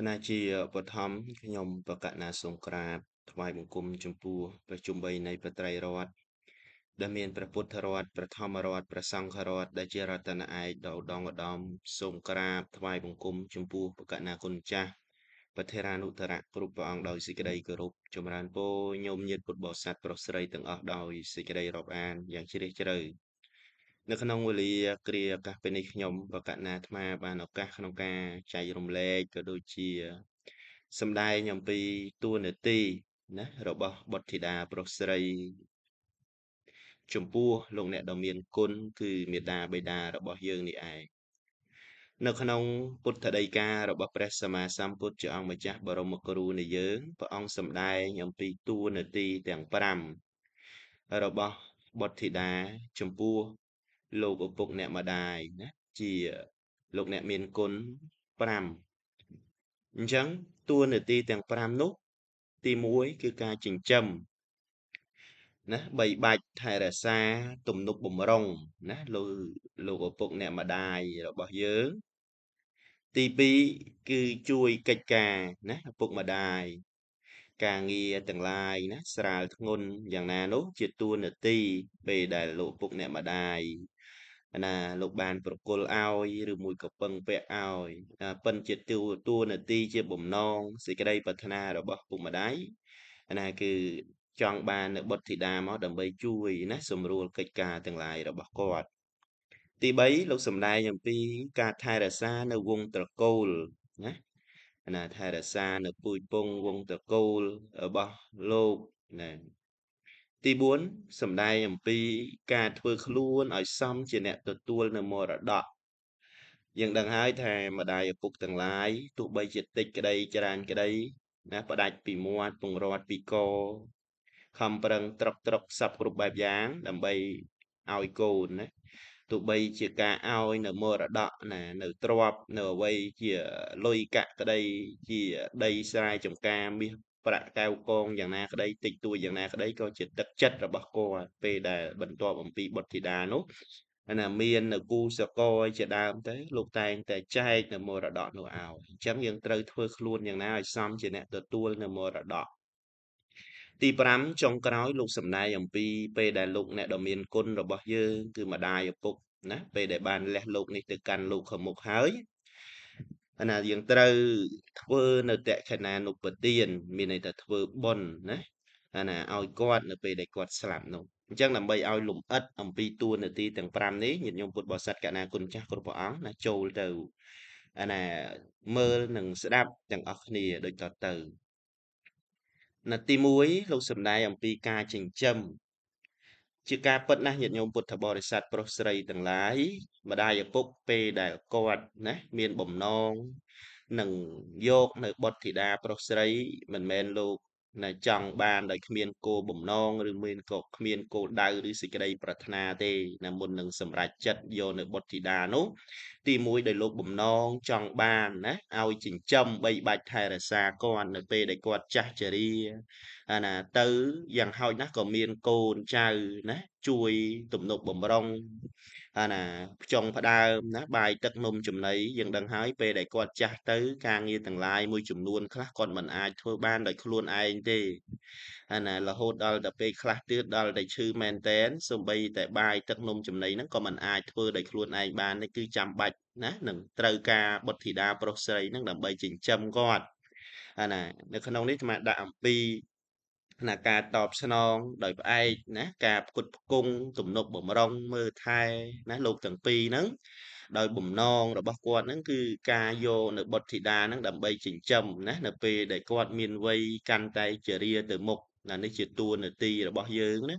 ណាជាបឋមខ្ញុំប្រកាសណាសូមក្រាបថ្វាយបង្គំចំពោះព្រះជន្មនៃព្រះត្រៃរតន៍ដែលមានព្រះពុទ្ធរតន៍ព្រះធម្មរតន៍ព្រះសង្ឃរតន៍ដែលជារតនឯកដ៏ឧត្តមឧត្តមសូមក្រាបថ្វាយបង្គំចំពោះប្រកាសណាគុណចាស់បធិរានុត្តរៈគ្រប់ព្រះអង្គដោយសេចក្តីគោរពចម្រើនពរញោមញាតពុទ្ធបរិស័ទប្រុសស្រីទាំងអស់ដោយសេចក្តីរាប់អានយ៉ាងជ្រាលជ្រៅនៅក្នុងវេលាគ្រាឱកាសពេលនេះខ្ញុំប្រកាសណាអាត្មាបានឱកាសក្នុងការចែករំលែកក៏ដូចជាសម្ដែងអំពីតួនាទីណារបស់បុត្រធីតាប្រុសស្រីចំពោះលោកអ្នកដ៏មានគុណគឺមេដាបេដារបស់យើងនេះឯងនៅក្នុងពុទ្ធដីការបស់ព្រះសម្មាសម្ពុទ្ធជាអង្គម្ចាស់បរមគ្រូនៃយើងព្រះអង្គសម្ដែងអំពីតួនាទីទាំង5របស់បុត្រធីតាចំពោះលោកឪពុកអ្នកម្ដាយណាជាលោកអ្នកមានគុណ5អញ្ចឹងតួនាទីទាំង5នោះទី1គឺការចិញ្ចឹមណាបីបាច់ថែរក្សាទំនុកបំរុងណាលោកឪពុកអ្នកម្ដាយរបស់យើងទី2គឺជួយកិច្ចការណាឪពុកម្ដាយការងារទាំងឡាយណាស្រាលធ្ងន់យ៉ាងណានោះជាតួនាទីពេលដែលលោកឪពុកអ្នកម្ដាយណាលោកបានប្រគល់ឲ្យឬមួយក៏ពឹងពាក់ឲ្យប៉ិនជាតួនាទីជាបំណងសេចក្តីប្រាថ្នារបស់ពុកម្ដាយណាគឺចង់បាននៅបុត្រធីតាមកដើម្បីជួយណាសម្រួលកិច្ចការទាំងឡាយរបស់គាត់ទី3លោកសម្ដែងអំពីការថែរក្សានៅវង្សត្រកូលណាថែរក្សានៅពូជពង្សវង្សត្រកូលរបស់លោកណាទី4សម្ដែងអំពីការធ្វើខ្លួនឲ្យសមជាអ្នកទទួលនៅមរតកយើងដឹងហើយថាម្ដាយឪពុកទាំងឡាយទោះបីជាតិចក្តីច្រើនក្តីណាផ្ដាច់ពីមាត់ពង្រត់ពីកខំប្រឹងត្រុកសពគ្រប់បែបយ៉ាងដើម្បីឲ្យកូនណាទោះបីជាការឲ្យនៅមរតកណានៅទ្រព្យនៅអ្វីជាលុយកាក់ក្តីជាដីស្រែចម្ការមាសប្រាក់កែវកងយ៉ាងណាក្តីតិចតួចយ៉ាងណាក្តីក៏ជាទឹកចិត្តរបស់គាត់ពេលដែលបន្ទាប់អំពីបុត្រធីតានោះណាមាននៅគូសកលជាដើមទៅលោកតែងតែចែកនៅមរតកនោះឲ្យអញ្ចឹងយើងត្រូវធ្វើខ្លួនយ៉ាងណាឲ្យសមជាអ្នកទទួលនៅមរតកទី5ចុងក្រោយលោកសម្ដែងអំពីពេលដែលលោកអ្នកដ៏មានគុណរបស់យើងគឺម្ដាយឪពុកណាពេលដែលបានលះលោកនេះទៅកាន់លោកខាងមុខហើយណាយើងត្រូវធ្វើនៅតក្ខណានុបទានមានន័យថាធ្វើបុណ្យណាណាឲ្យគាត់នៅពេលដែលគាត់ស្លាប់នោះអញ្ចឹងដើម្បីឲ្យលំអិតអំពីតួនាទីទាំង5នេះញាតិញោមពុទ្ធបរិស័ទកណាគុណចាស់គ្រប់ព្រះអង្គណាចូលទៅណាមើលនិងស្ដាប់ទាំងអស់គ្នាដូចតទៅណាទី1លោកសម្ដែងអំពីការចិញ្ចឹមជាការពិតណាស់ញាតិញោមពុទ្ធបរិស័ទប្រុសស្រីទាំងឡាយម្ដាយឪពុកពេលដែលគាត់ណាមានបំណងនឹងយកនៅបុត្រធីតាប្រុសស្រីមិនមែនលោកណាចង់បានដោយគ្មានគោលបំណងឬមានក៏គ្មានគោលដៅឬសេចក្តីប្រាថ្នាទេណាមុននឹងសម្រេចចិត្តយកនៅបុត្រធីតានោះទី1ដោយលោកបំណងចង់បានណាឲ្យចិញ្ចឹមបីបាច់ថែរក្សាគាត់នៅពេលដែលគាត់ចាស់ជរាណាទៅយ៉ាងហោចណាស់ក៏មានកូនចៅណាជួយទំនុកបំរុងណាខ្ចុងផ្ដើមណាបាយទឹកនំចំណីយើងដឹងហើយពេលដែលគាត់ចាស់ទៅការងារទាំងឡាយមួយចំនួនខ្លះគាត់មិនអាចធ្វើបានដោយខ្លួនឯងទេណារហូតដល់តែពេលខ្លះទៀតដល់តែឈឺមែនតែនសូម្បីតែបាយទឹកនំចំណីហ្នឹងក៏មិនអាចធ្វើដោយខ្លួនឯងបានទេគឺចាំបាច់ណានឹងត្រូវការបុត្រធីតាប្រុសស្រីហ្នឹងដើម្បីចិញ្ចឹមគាត់ណានៅក្នុងនេះអាត្មាដាក់អំពីការតបស្នងដោយផ្អែកណាការផ្គត់ផ្គង់ទំនុកបម្រុងមើលថែណាលោកទាំងពីរហ្នឹងដោយបំណងរបស់គាត់ហ្នឹងគឺការយកនៅបុត្រធីតាហ្នឹងដើម្បីចិញ្ចឹមណានៅពេលដែលគាត់មានវ័យកាន់តែជរាទៅមុខណានេះជាតួនាទីរបស់យើងណា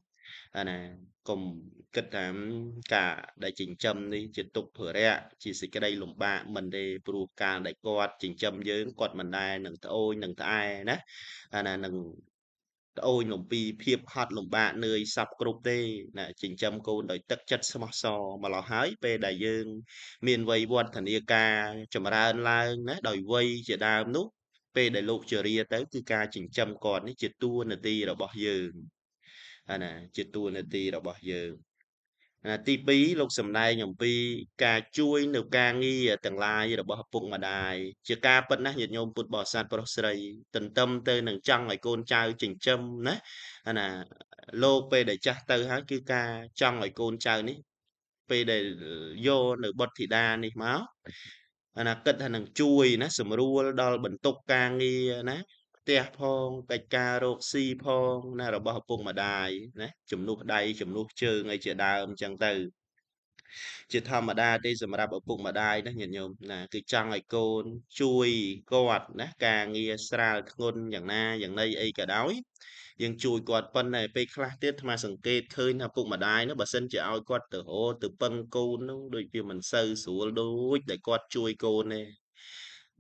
ណាកុំគិតថាការដែលចិញ្ចឹមនេះជាទុក្ខធុរៈជាសេចក្តីលំបាកមិនទេព្រោះការដែលគាត់ចិញ្ចឹមយើងគាត់មិនដែលនឹងត្អូញនឹងត្អែណាណានឹងត្អូញលំពីភាពហត់លំបាកនឿយសពគ្រប់ទេណាចិញ្ចឹមកូនដោយទឹកចិត្តស្មោះសរម្ល៉េះហើយពេលដែលយើងមានវ័យវឌ្ឍនាការចម្រើនឡើងណាដោយវ័យជាដើមនោះពេលដែលលោកជរាទៅគឺការចិញ្ចឹមគាត់នេះជាតួនាទីរបស់យើងណាជាតួនាទីរបស់យើង ទី2លោកសំដែងអំពីការជួយនៅការងារទាំងឡាយរបស់ឪពុកម្ដាយជាការពិតណាស់ញាតិញោមពុទ្ធបរិស័ទប្រុសស្រីទន្ទឹមទៅនឹងចង់ឲ្យកូនចៅចិញ្ចឹមណាអាណាលោកពេលដែលចាស់ទៅហើយគឺការចង់ឲ្យកូនចៅនេះពេលដែលយកនៅបុត្រធីតានេះមកអាណាគិតថានឹងជួយណាសម្រួលដល់បន្ទុកការងារណាផ្ទះផងកិច្ចការរកស៊ីផងណារបស់ឪពុកម្ដាយណាជំនួសដៃជំនួសជើងអីជាដើមអញ្ចឹងទៅជាធម្មតាទេសម្រាប់ឪពុកម្ដាយណាញាតិញោមណាគឺចង់ឲ្យកូនជួយគាត់ណាការងារស្រាលធ្ងន់យ៉ាងណាយ៉ាងណីអីក៏ដោយយើងជួយគាត់ប៉ុន្តែពេលខ្លះទៀតអាត្មាសង្កេតឃើញថាឪពុកម្ដាយនោះបើសិនជាឲ្យគាត់ទៅរកទៅពឹងកូននោះដូចវាមិនសូវស្រួលដូចដែលគាត់ជួយកូនទេ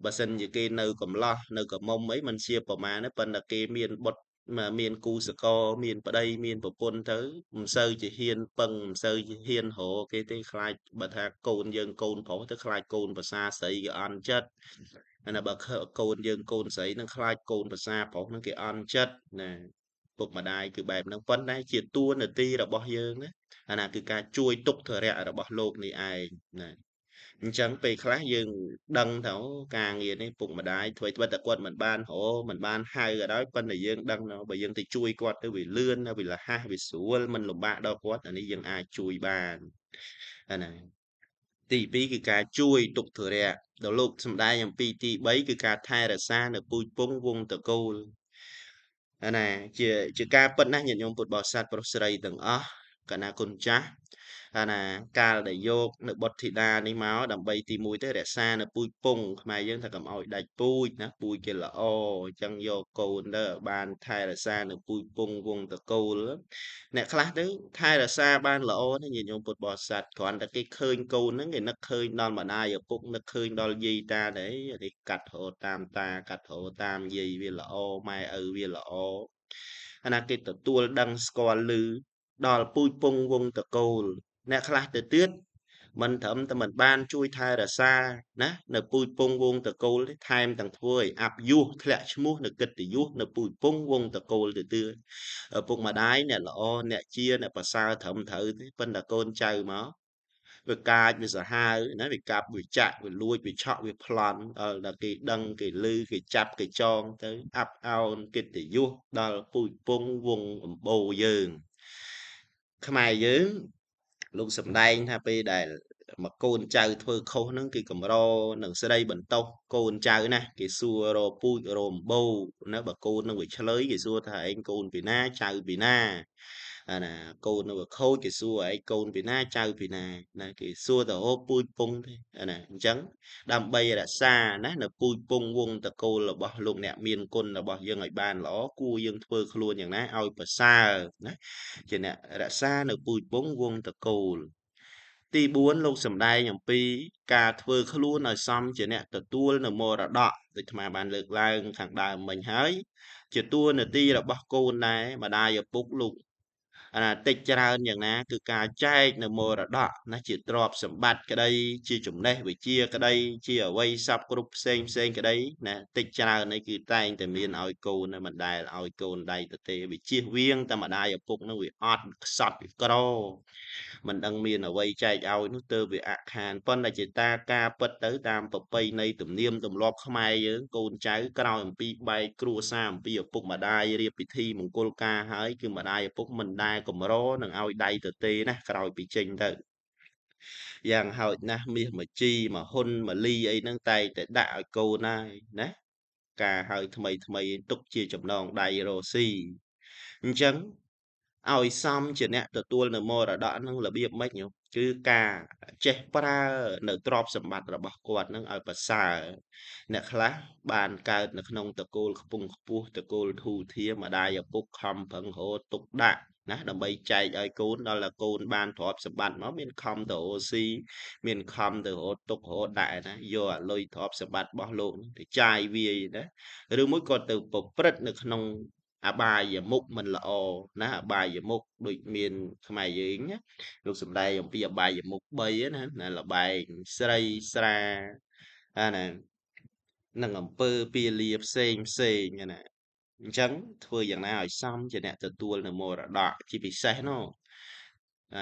បើសិនជាគេនៅកំឡោះនៅកមុំអីមិនជាប្រមាណទេប៉ុន្តែគេមានបុត្រមានគូសកលមានប្តីមានប្រពន្ធទៅមិនសូវជាហ៊ានពឹងមិនសូវជាហ៊ានរកគេទេខ្លាចបើថាកូនយើងកូនប្រុសទៅខ្លាចកូនប្រសាស្រីគេអន់ចិត្តអាណាបើកូនយើងកូនស្រីនឹងខ្លាចកូនប្រសាប្រុសនឹងគេអន់ចិត្តណាពុកម្ដាយគឺបែបហ្នឹងប៉ុន្តែជាតួនាទីរបស់យើងណាអាណាគឺការជួយទុក្ខធរៈរបស់លោកនេះឯងណាអញ្ចឹងពេលខ្លះយើងដឹងថាការងារនេះពុកម្ដាយធ្វើតែគាត់មិនបានមិនបានហៅក៏ដោយប៉ុន្តែយើងដឹងថាបើយើងទៅជួយគាត់ទៅវាលឿនវាលះវាស្រួលមិនលំបាកដល់គាត់អានេះយើងអាចជួយបានអាណាទី2គឺការជួយទុក្ខធរៈដល់លោកសំដែងអំពីទី3គឺការថែរក្សានៅពូជពង្សវង្សតកូលអាណាជាការពិតណាស់ញាតិញោមពុទ្ធបរិស័ទប្រុសស្រីទាំងអស់កណាគុណចាស់អាណាកាលដែលយកនៅបុត្រធីតានេះមកដើម្បីទី1ទៅរក្សានៅពូជពង្សខ្មែរយើងថាកុំឲ្យដាច់ពូជណាពូជគេល្អអញ្ចឹងយកកូនទៅបានថែរក្សានៅពូជពង្សវង្សតកូលអ្នកខ្លះទៅថែរក្សាបានល្អណាញាតិញោមពុទ្ធបរិស័ទគ្រាន់តែគេឃើញកូនហ្នឹងគេនឹកឃើញដល់ម្ដាយឪពុកនឹកឃើញដល់យាយតាតែនេះកាត់រហូតតាមតាកាត់រហូតតាមយាយវាល្អម៉ែឪវាល្អអាណាគេទទួលដឹងស្គាល់ឮដល់ពូជពង្សវង្សតកូលអ្នកខ្លះទៅទៀតមិនត្រឹមតែមិនបានជួយថែរក្សាណានៅពូជពង្សវង្សតកូលទេថែមទាំងធ្វើឲ្យអាប់យុះធ្លាក់ឈ្មោះនៅកិត្តិយសនៅពូជពង្សវង្សតកូលទៅទៀតឪពុកម្ដាយអ្នកល្អអ្នកជាអ្នកប្រសើរត្រឹមត្រូវទេប៉ុន្តែកូនចៅមកវាកាចវាសាហាវណាវាកាប់វាចាក់វាលួចវាឆក់វាប្លន់ដល់គេដឹងគេឮគេចាប់គេចងទៅអាប់អោនកិត្តិយសដល់ពូជពង្សវង្សអំបូរយើងខ្មែរយើងលោកសំដែងថាពេលដែលមកកូនចៅធ្វើខុសហ្នឹងគឺកម្រនឹងស្ដីបន្ទោសកូនចៅណាគេសួររពូជរំបោណាបើកូននឹងវាឆ្លើយគេសួរថាឯងកូនពីណាចៅពីណាអាណាកូននឹងវាខូចគេសួរឯងកូនពីណាចៅពីណាណាគេសួរទៅអូពូជពងទេអាណាអញ្ចឹងដើម្បីរក្សាណានៅពូជពងវង្សតកូលរបស់លោកអ្នកមានគុណរបស់យើងឲ្យបានល្អគួរយើងធ្វើខ្លួនយ៉ាងណាឲ្យប្រសើរណាជាអ្នករក្សានៅពូជពង្សវង្សតកូលទី4លោកសំដែងអំពីការធ្វើខ្លួនឲ្យសមជាអ្នកទទួលនៅមរតកដូចអាត្មាបានលើកឡើងខាងដើមមិញហើយជាតួនាទីរបស់កូនដែរម្ដាយឪពុកលោកអាណាតិចច្រើនយ៉ាងណាគឺការចែកនៅមរតកណាជាទ្រព្យសម្បត្តិក្តីជាចំណេះវិជ្ជាក្តីជាអវ័យសពគ្រប់ផ្សេងផ្សេងក្តីណាតិចច្រើននេះគឺតែងតែមានឲ្យកូនមិនដែលឲ្យកូនដៃទទេវាជៀសវាងតែម្ដាយឪពុកនឹងវាអត់ខ្សត់វាក្រមិនដឹងមានអ្វីចែកឲ្យនោះទើបវាអាក់ខានប៉ុន្តែជាតាការពិតទៅតាមប្រពៃណីទំនៀមទម្លាប់ខ្មែរយើងកូនចៅក្រោយអំពីបែកគ្រួសារអំពីឪពុកម្ដាយរៀបពិធីមង្គលការហើយគឺម្ដាយឪពុកមិនដែលកម្រនឹងឲ្យដៃទទេណាក្រោយពីចេញទៅយ៉ាងហោចណាស់មាសមជីមហ៊ុនមលីអីហ្នឹងតែងតែដាក់ឲ្យកូនហើយណាការហើយថ្មីថ្មីទុកជាចំណងដៃរស់ស៊ីអញ្ចឹងឲ្យសមជាអ្នកទទួលនៅមរតកនឹងរបៀបម៉េចញោមគឺការចេះប្រើនៅទ្រព្យសម្បត្តិរបស់គាត់នឹងឲ្យប្រសើរអ្នកខ្លះបានកើតនៅក្នុងតកូលខ្ពង់ខ្ពស់តកូលធូរធារម្ដាយឪពុកខំប្រឹងរកទុកដាក់ណាដើម្បីចែកឲ្យកូនដល់តែកូនបានទ្រព្យសម្បត្តិមកមានខំទៅអូស៊ីមានខំទៅរកទុករកដាក់ណាយកអាលុយទ្រព្យសម្បត្តិរបស់លោកទៅចាយវាយណាឬមួយក៏ទៅប្រព្រឹត្តនៅក្នុងអបាយមុខមិនល្អណាអបាយមុខដូចមានខ្មែរយើងណាលោកសំដែងអំពីអបាយមុខ3ណាលបែងស្រីស្រាអាណានឹងអំពើពាលាផ្សេងផ្សេងណាអញ្ចឹងធ្វើយ៉ាងណាឲ្យសមជាអ្នកទទួលនៅមរតកជាពិសេសនោះ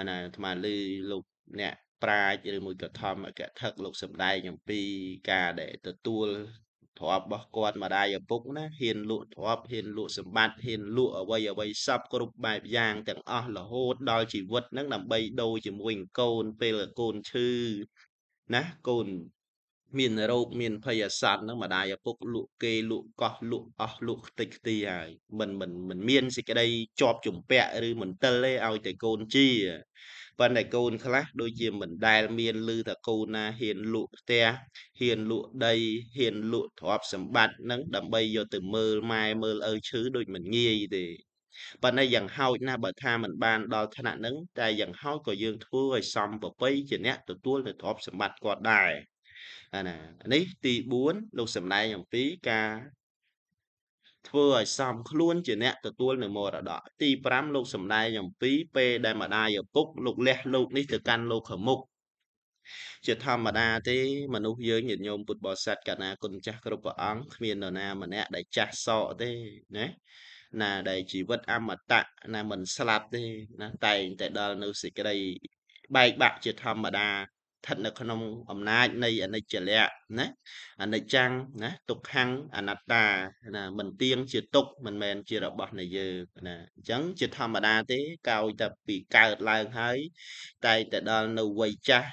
ណាអាត្មាឮលោកអ្នកប្រាជ្ញឬមួយក៏ធម្មអគ្គថឹកលោកសំដែងអំពីការដែលទទួលទ្រព្យរបស់គាត់ម្ដាយឪពុកណាហ៊ានលក់ទ្រព្យហ៊ានលក់សម្បត្តិហ៊ានលក់អ្វីសពគ្រប់បែបយ៉ាងទាំងអស់រហូតដល់ជីវិតហ្នឹងដើម្បីដូរជាមួយនឹងកូនពេលកូនឈឺណាកូនមានរោគមានភ័យអាសន្នហ្នឹងម្ដាយឪពុកលក់គេលក់កោះលក់អស់លក់ខ្ទេចខ្ទីហើយមិនមានសេចក្តីជាប់ជំពាក់ឬមន្ទិលទេឲ្យតែកូនជាប៉ុន្តែកូនខ្លះដូចជាមិនដែលមានឮថាកូនណាហ៊ានលក់ផ្ទះហ៊ានលក់ដីហ៊ានលក់ទ្រព្យសម្បត្តិហ្នឹងដើម្បីយកទៅមើលម៉ែមើលឪឈឺដូចមិនងាយទេប៉ុន្តែយ៉ាងហោចណាស់បើថាមិនបានដល់ថ្នាក់ហ្នឹងតែយ៉ាងហោចក៏យើងធ្វើឲ្យសមប្រពៃជាអ្នកទទួលនៅទ្រព្យសម្បត្តិគាត់ដែរអាណានេះទី4លោកសម្ដែងអំពីការធ្វើឲ្យសមខ្លួនជាអ្នកទទួលនៅមរតកទី5លោកសម្ដែងអំពីពេលដែលម្ដាយឪពុកលោកលះលោកនេះទៅកាន់លោកខាងមុខជាធម្មតាទេមនុស្សយើងញាតិញោមពុទ្ធបរិស័ទកណាគុណចាស់គ្រប់ព្រះអង្គគ្មាននរណាម្នាក់ដែលចាស់សោកទេណាណាដែលជីវិតអមតៈណាមិនស្លាប់ទេណាតែងតែដល់នៅសេចក្តីបែកបាក់ជាធម្មតាស្ថិតនៅក្នុងអំណាចនៃអនិច្ចលក្ខណាអនិច្ចំណាទុក្ខំអនត្តាណាមិនទៀងជាទុក្ខមិនមែនជារបស់នៃយើងណាអញ្ចឹងជាធម្មតាទេកោយតែពីកើតឡើងហើយតែតែដល់នៅវ័យចាស់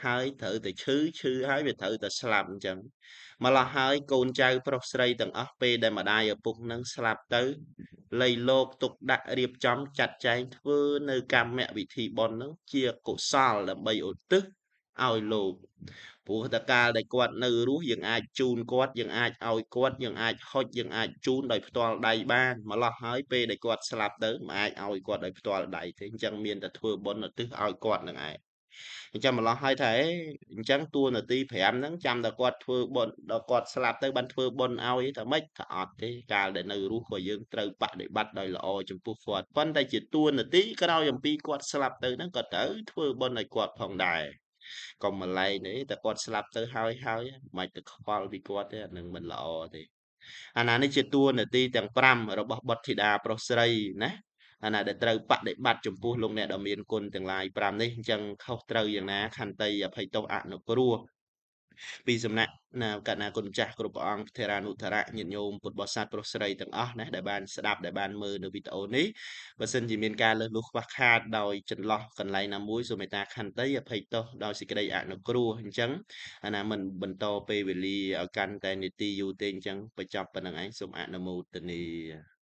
ហើយត្រូវតែឈឺហើយវាត្រូវតែស្លាប់អញ្ចឹងម្ល៉េះហើយកូនចៅប្រុសស្រីទាំងអស់ពេលដែលម្ដាយឪពុកនឹងស្លាប់ទៅលៃលោកទុកដាក់រៀបចំចាត់ចែងធ្វើនៅកម្មវិធីបុណ្យនឹងជាកុសលដើម្បីឧទ្ទិសឲ្យលោកព្រោះតកាលដែលគាត់នៅរស់យើងអាចជូនគាត់យើងអាចឲ្យគាត់យើងអាចហុចយើងអាចជូនដោយផ្ទាល់ដៃបានម្ល៉េះហើយពេលដែលគាត់ស្លាប់ទៅមិនអាចឲ្យគាត់ដោយផ្ទាល់ដៃទេអញ្ចឹងមានតែធ្វើបុណ្យឧទ្ទិសឲ្យគាត់នឹងឯងអញ្ចឹងម្ល៉េះហើយថាអញ្ចឹងតួនាទី5ហ្នឹងចាំតែគាត់ធ្វើបុណ្យដល់គាត់ស្លាប់ទៅបានធ្វើបុណ្យឲ្យថាម៉េចថាអត់ទេកាលដែលនៅរស់ក៏យើងត្រូវបដិបត្តិដោយល្អចំពោះគាត់ប៉ុន្តែជាតួនាទីក្រោយអំពីគាត់ស្លាប់ទៅហ្នឹងក៏ត្រូវធ្វើបុណ្យឲ្យគាត់ផងដែរកុំម្លែងទេតែគាត់ស្លាប់ទៅហើយមិនទៅខ្វល់ពីគាត់ទេអានឹងមិនល្អទេអាណានេះជាតួនាទីទាំង5របស់បុត្រធីតាប្រុសស្រីណាអាណាដែលត្រូវបដិបត្តិចំពោះលោកអ្នកដ៏មានគុណទាំងឡាយ5នេះអញ្ចឹងខុសត្រូវយ៉ាងណាខន្តីអភ័យទោសអនុគ្រោះពីសំណាក់ណាកណ្ណាគុណចាស់គ្រប់ព្រះអង្គធេរានុធរៈញាតិញោមពុទ្ធបរិស័ទប្រុសស្រីទាំងអស់ណាដែលបានស្ដាប់ដែលបានមើលនៅវីដេអូនេះបើសិនជាមានការលើសលួសខ្វះខាតដោយចន្លោះកន្លែងណាមួយសូមមេត្តាខន្តីអភ័យទោសដោយសេចក្តីអនុគ្រោះអញ្ចឹងអាណាមិនបន្តពេលវេលាឲ្យកាន់តែនីតិយូរទេអញ្ចឹងបញ្ចប់ប៉ុណ្្នឹងឯងសូមអនុមោទនា